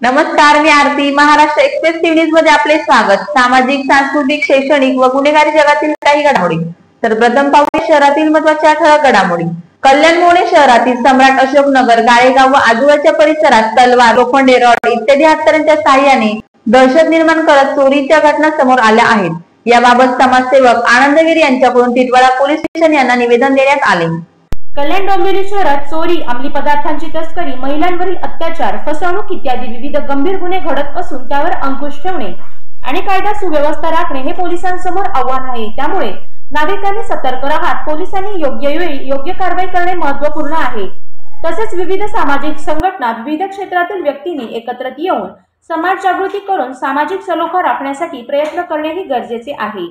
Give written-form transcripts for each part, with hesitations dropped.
नमस्कार, मी आरती. Maharashtra express news मध्ये आपले स्वागत. सामाजिक, सांस्कृतिक, शैक्षणिक व गुन्हेगारी जगातील काही घडामोडी. तर प्रथम पाहूया शहरातील महत्त्वाच्या ठळक घडामोडी. कल्याण मोहने शहरातील सम्राट अशोकनगर, गाळेगाव व आजूबाजूच्या परिसरात तलवार, लोखंडे रॉड इत्यादी हत्यारांच्या साहाय्याने दहशत निर्माण करत चोरीच्या घटना समोर आल्या आहेत. याबाबत समाजसेवक आनंद गिरी यांच्याकडून टिटवाळा पोलीस स्टेशन यांना निवेदन देण्यात आले. कल्याण डोंबिवली शहरात चोरी, अंमली पदार्थांची तस्करी, महिलांवरील अत्याचार, फसवणूक इत्यादी विविध गंभीर गुन्हे घडत असून त्यावर अंकुश ठेवणे आणि कायदा सुव्यवस्था राखणे हे पोलिसांसमोर आव्हान आहे. त्यामुळे नागरिकांनी सतर्क राहत पोलिसांनी योग्य वेळी योग्य कारवाई करणे महत्त्वपूर्ण आहे. तसेच विविध सामाजिक संघटना, विविध क्षेत्रातील व्यक्तींनी एकत्रित येऊन समाज जागृती करून सामाजिक सलोखा राखण्यासाठी प्रयत्न करणेही गरजेचे आहे.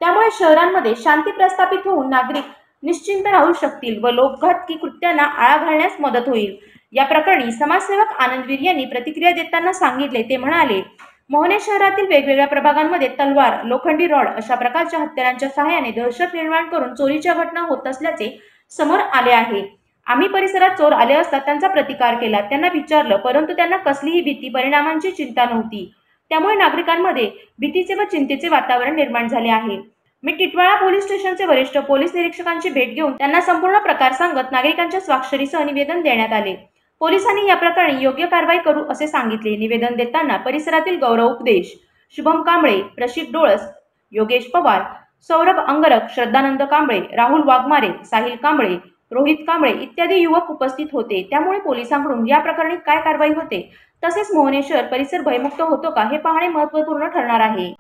त्यामुळे शहरांमध्ये शांती प्रस्थापित होऊन नागरिक निश्चिंत राहू शकतील व लोकघातकी कृत्यांना आळा घालण्यास मदत होईल. या प्रकरणी समाजसेवक आनंद वीर यांनी प्रतिक्रिया देताना सांगितले. ते म्हणाले, मोहने शहरातील वेगवेगळ्या प्रभागांमध्ये तलवार, लोखंडी रॉड अशा प्रकारच्या हत्यारांच्या सहाय्याने दहशत निर्माण करून चोरीच्या घटना होत असल्याचे समोर आले आहे. आम्ही परिसरात चोर आले असता त्यांचा प्रतिकार केला, त्यांना विचारलं, परंतु त्यांना कसलीही भीती, परिणामांची चिंता नव्हती. त्यामुळे नागरिकांमध्ये भीतीचे व चिंतेचे वातावरण निर्माण झाले आहे. मी टिटवाळा पोलीस स्टेशनचे वरिष्ठ पोलीस निरीक्षकांची भेट घेऊन त्यांना संपूर्ण प्रकार सांगत नागरिकांच्या स्वाक्षरीसह निवेदन देण्यात आले. पोलिसांनी या प्रकरणी योग्य कारवाई करू असे सांगितले. निवेदन देताना परिसरातील गौरव उपदेश, शुभम कांबळे, प्रशिक डोळस, योगेश पवार, सौरभ अंगरक, श्रद्धानंद कांबळे, राहुल वाघमारे, साहिल कांबळे, रोहित कांबळे इत्यादी युवक उपस्थित होते. त्यामुळे पोलिसांकडून या प्रकरणी काय कारवाई होते, तसेच मोहने शहर परिसर भयमुक्त होतो का हे पाहणे महत्त्वपूर्ण ठरणार आहे.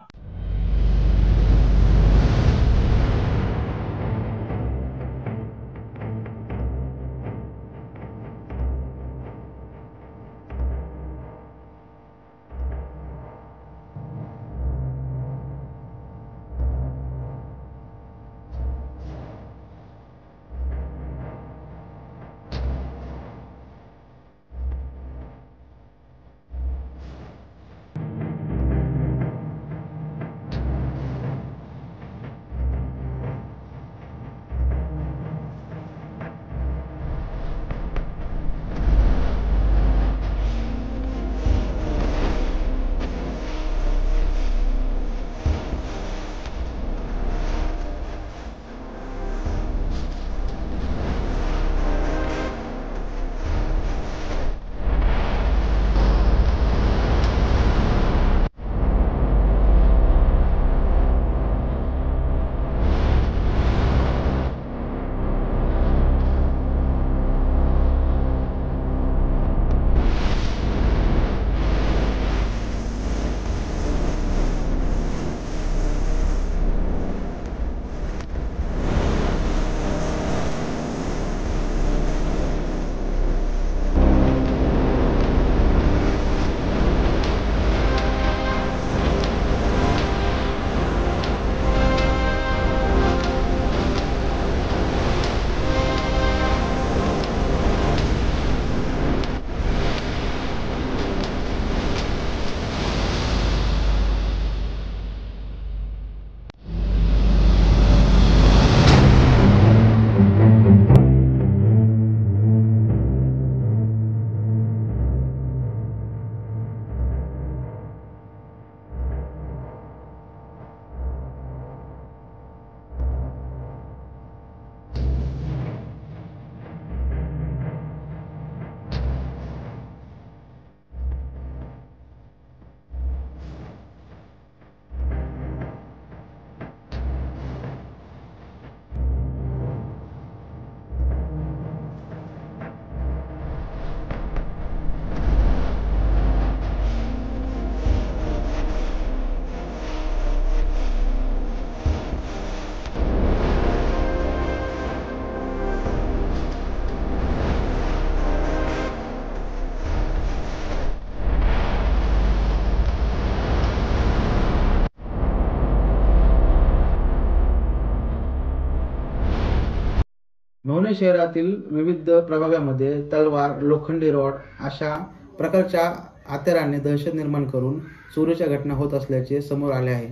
मोहने शहरातील विविध प्रभागामध्ये तलवार, लोखंडी रॉड अशा प्रकारच्या हत्यारांनी दहशत निर्माण करून चोरीच्या घटना होत असल्याचे समोर आले आहे.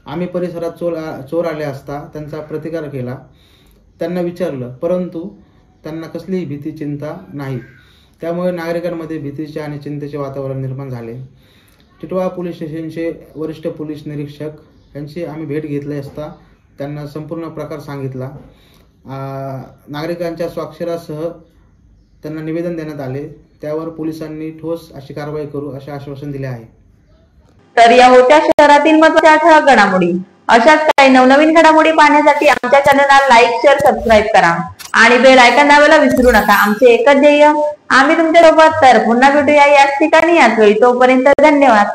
आम्ही परिसरात चोर आले असता त्यांचा प्रतिकार केला, त्यांना विचारलं, परंतु त्यांना कसलीही भीती चिंता नाही. त्यामुळे नागरिकांमध्ये भीतीचे आणि चिंतेचे वातावरण निर्माण झाले. टिटवाळा पोलीस स्टेशनचे वरिष्ठ पोलीस निरीक्षक यांची आम्ही भेट घेतली असता त्यांना संपूर्ण प्रकार सांगितला. नागरिकांच्या स्वाक्षरासह त्यांना निवेदन देण्यात आले. त्यावर पोलिसांनी ठोस अशी कारवाई करू असे आश्वासन दिले आहे. तर या होत्या शहरातील महत्त्वाच्या ठळक घडामोडी. अशाच काही नवनवीन घडामोडी पाहण्यासाठी आमच्या चॅनलला लाईक, शेअर, सबस्क्राईब करा आणि बेल आयकॉन दाबायला विसरू नका. आमचे एकच ध्येय, आम्ही तुमच्या सोबत. तर पुन्हा भेटूया याच ठिकाणी याच वेळी. तोपर्यंत धन्यवाद.